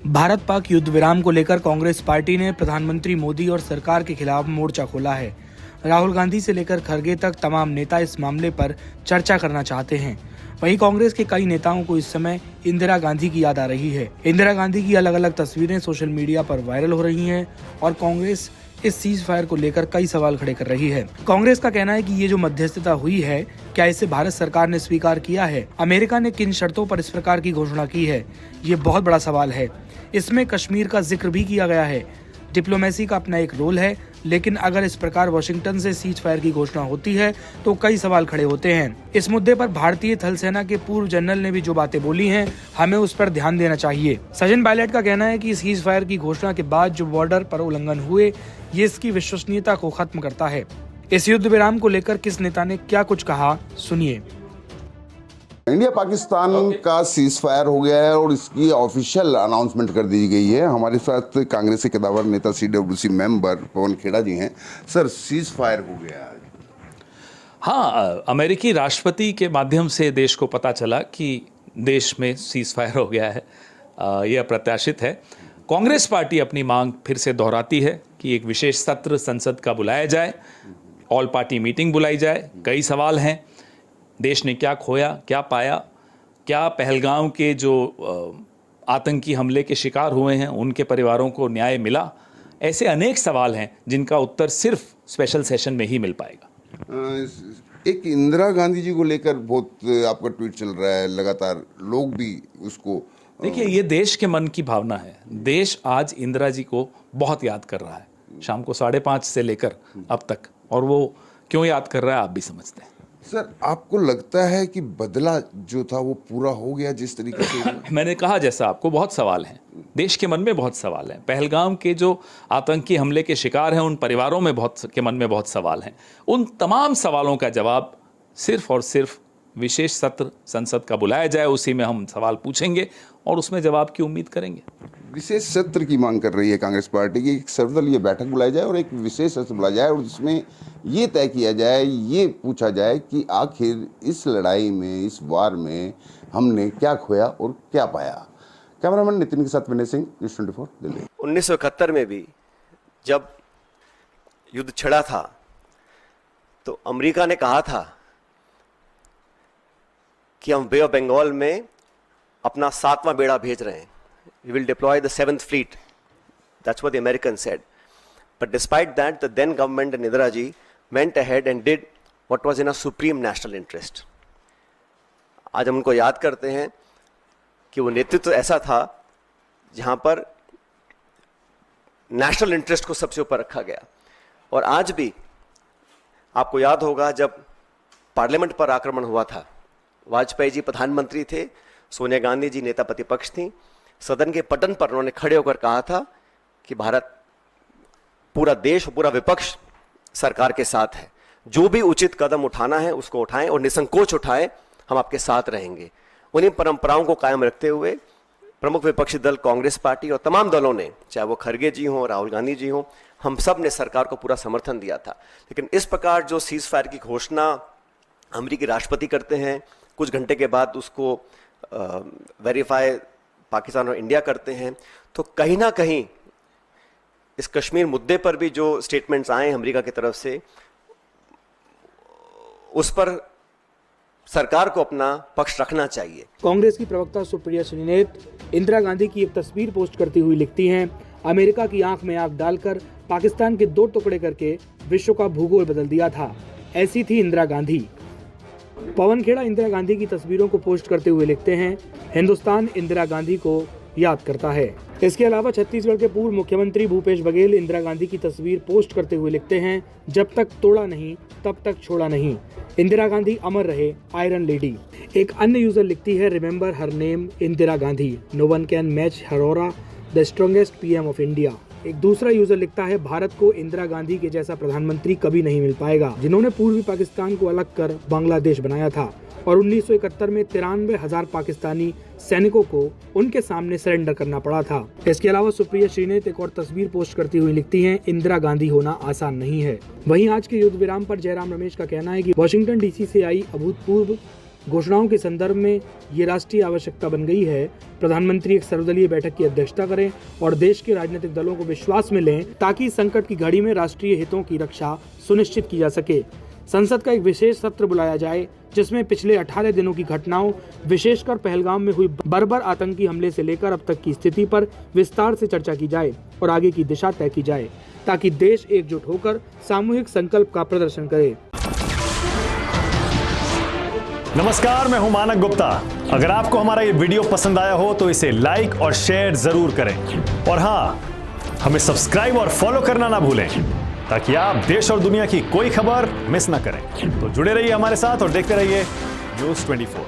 भारत पाक युद्ध विराम को लेकर कांग्रेस पार्टी ने प्रधानमंत्री मोदी और सरकार के खिलाफ मोर्चा खोला है। राहुल गांधी से लेकर खड़गे तक तमाम नेता इस मामले पर चर्चा करना चाहते हैं। वहीं कांग्रेस के कई नेताओं को इस समय इंदिरा गांधी की याद आ रही है। इंदिरा गांधी की अलग अलग तस्वीरें सोशल मीडिया पर वायरल हो रही हैं और कांग्रेस इस सीज फायर को लेकर कई सवाल खड़े कर रही है। कांग्रेस का कहना है कि ये जो मध्यस्थता हुई है, क्या इसे भारत सरकार ने स्वीकार किया है? अमेरिका ने किन शर्तों पर इस प्रकार की घोषणा की है? ये बहुत बड़ा सवाल है। इसमें कश्मीर का जिक्र भी किया गया है। डिप्लोमेसी का अपना एक रोल है, लेकिन अगर इस प्रकार वाशिंगटन से सीज फायर की घोषणा होती है तो कई सवाल खड़े होते हैं। इस मुद्दे पर भारतीय थल सेना के पूर्व जनरल ने भी जो बातें बोली हैं, हमें उस पर ध्यान देना चाहिए। सचिन पायलट का कहना है कि सीज फायर की घोषणा के बाद जो बॉर्डर पर उल्लंघन हुए, ये इसकी विश्वसनीयता को खत्म करता है। इस युद्ध विराम को लेकर किस नेता ने क्या कुछ कहा, सुनिए। इंडिया पाकिस्तान का सीज फायर हो गया है और इसकी ऑफिशियल अनाउंसमेंट कर दी गई है। हमारे साथ कांग्रेस के कदावर नेता CWC मेंबर पवन खेड़ा जी हैं। सर, सीज फायर हो गया है। हाँ, अमेरिकी राष्ट्रपति के माध्यम से देश को पता चला कि देश में सीज फायर हो गया है। यह अप्रत्याशित है। कांग्रेस पार्टी अपनी मांग फिर से दोहराती है कि एक विशेष सत्र संसद का बुलाया जाए, ऑल पार्टी मीटिंग बुलाई जाए। कई सवाल हैं। देश ने क्या खोया, क्या पाया, क्या पहलगाम के जो आतंकी हमले के शिकार हुए हैं उनके परिवारों को न्याय मिला? ऐसे अनेक सवाल हैं जिनका उत्तर सिर्फ स्पेशल सेशन में ही मिल पाएगा। एक इंदिरा गांधी जी को लेकर बहुत आपका ट्वीट चल रहा है, लगातार लोग भी उसको देखिए, ये देश के मन की भावना है। देश आज इंदिरा जी को बहुत याद कर रहा है, शाम को 5:30 से लेकर अब तक। और वो क्यों याद कर रहा है आप भी समझते हैं। सर, आपको लगता है कि बदला जो था वो पूरा हो गया जिस तरीके से? मैंने कहा जैसा, आपको बहुत सवाल हैं, देश के मन में बहुत सवाल हैं। पहलगाम के जो आतंकी हमले के शिकार हैं उन परिवारों में के मन में बहुत सवाल हैं। उन तमाम सवालों का जवाब सिर्फ और सिर्फ विशेष सत्र संसद का बुलाया जाए, उसी में हम सवाल पूछेंगे और उसमें जवाब की उम्मीद करेंगे। विशेष सत्र की मांग कर रही है कांग्रेस पार्टी की। एक सर्वदलीय बैठक बुलाई जाए और एक विशेष सत्र बुलाया जाए और जिसमें ये तय किया जाए, ये पूछा जाए कि आखिर इस लड़ाई में, इस वार में हमने क्या खोया और क्या पाया। कैमरामैन नितिन के साथ विनय सिंह, न्यूज़ 24 दिल्ली। 1971 में भी जब युद्ध छिड़ा था तो अमेरिका ने कहा था कि हम बे ऑफ बंगाल में अपना 7वां बेड़ा भेज रहे हैं। We will deploy the 7th fleet. That's what the Americans said. But despite that, the then government and Indira ji went ahead and did what was in our supreme national interest. आज हम उनको याद करते हैं कि वो नेतृत्व ऐसा था जहां पर नेशनल इंटरेस्ट को सबसे ऊपर रखा गया। और आज भी आपको याद होगा जब पार्लियामेंट पर आक्रमण हुआ था, वाजपेयी जी प्रधानमंत्री थे, सोनिया गांधी जी नेता प्रतिपक्ष थी। सदन के पटन पर उन्होंने खड़े होकर कहा था कि भारत, पूरा देश, पूरा विपक्ष सरकार के साथ है। जो भी उचित कदम उठाना है उसको उठाएं और निसंकोच उठाएं, हम आपके साथ रहेंगे। उन्हीं परंपराओं को कायम रखते हुए प्रमुख विपक्षी दल कांग्रेस पार्टी और तमाम दलों ने, चाहे वो खड़गे जी हों, राहुल गांधी जी हों, हम सब ने सरकार को पूरा समर्थन दिया था। लेकिन इस प्रकार जो सीज फायर की घोषणा अमेरिकी राष्ट्रपति करते हैं, कुछ घंटे के बाद उसको वेरीफाई पाकिस्तान और इंडिया करते हैं, तो कहीं ना कहीं इस कश्मीर मुद्दे पर भी जो स्टेटमेंट्स आए अमेरिका की तरफ से, उस पर सरकार को अपना पक्ष रखना चाहिए। कांग्रेस की प्रवक्ता सुप्रिया श्रीनेत इंदिरा गांधी की एक तस्वीर पोस्ट करती हुई लिखती हैं, अमेरिका की आंख में आंख डालकर पाकिस्तान के 2 टुकड़े करके विश्व का भूगोल बदल दिया था। ऐसी थी इंदिरा गांधी। पवन खेड़ा इंदिरा गांधी की तस्वीरों को पोस्ट करते हुए लिखते हैं, हिंदुस्तान इंदिरा गांधी को याद करता है। इसके अलावा छत्तीसगढ़ के पूर्व मुख्यमंत्री भूपेश बघेल इंदिरा गांधी की तस्वीर पोस्ट करते हुए लिखते हैं, जब तक तोड़ा नहीं तब तक छोड़ा नहीं, इंदिरा गांधी अमर रहे, आयरन लेडी। एक अन्य यूजर लिखती है, remember her name Indira Gandhi, no one can match her aura, the strongest PM of India. एक दूसरा यूजर लिखता है, भारत को इंदिरा गांधी के जैसा प्रधानमंत्री कभी नहीं मिल पाएगा, जिन्होंने पूर्वी पाकिस्तान को अलग कर बांग्लादेश बनाया था और 1971 में 93,000 पाकिस्तानी सैनिकों को उनके सामने सरेंडर करना पड़ा था। इसके अलावा सुप्रिया श्रीनेत एक और तस्वीर पोस्ट करती हुई लिखती हैं, इंदिरा गांधी होना आसान नहीं है। वहीं आज के युद्ध विराम पर जयराम रमेश का कहना है कि वाशिंगटन DC से आई अभूतपूर्व घोषणाओं के संदर्भ में ये राष्ट्रीय आवश्यकता बन गई है। प्रधानमंत्री एक सर्वदलीय बैठक की अध्यक्षता करें और देश के राजनीतिक दलों को विश्वास में लें ताकि संकट की घड़ी में राष्ट्रीय हितों की रक्षा सुनिश्चित की जा सके। संसद का एक विशेष सत्र बुलाया जाए जिसमें पिछले 18 दिनों की घटनाओं, विशेषकर पहलगाम में हुई बर्बर आतंकी हमले से लेकर अब तक की स्थिति पर विस्तार से चर्चा की जाए और आगे की दिशा तय की जाए ताकि देश एकजुट होकर सामूहिक संकल्प का प्रदर्शन करे। नमस्कार, मैं हूं मानक गुप्ता। अगर आपको हमारा ये वीडियो पसंद आया हो तो इसे लाइक और शेयर जरूर करें और हाँ, हमें सब्सक्राइब और फॉलो करना ना भूलें ताकि आप देश और दुनिया की कोई खबर मिस ना करें। तो जुड़े रहिए हमारे साथ और देखते रहिए न्यूज़ 24।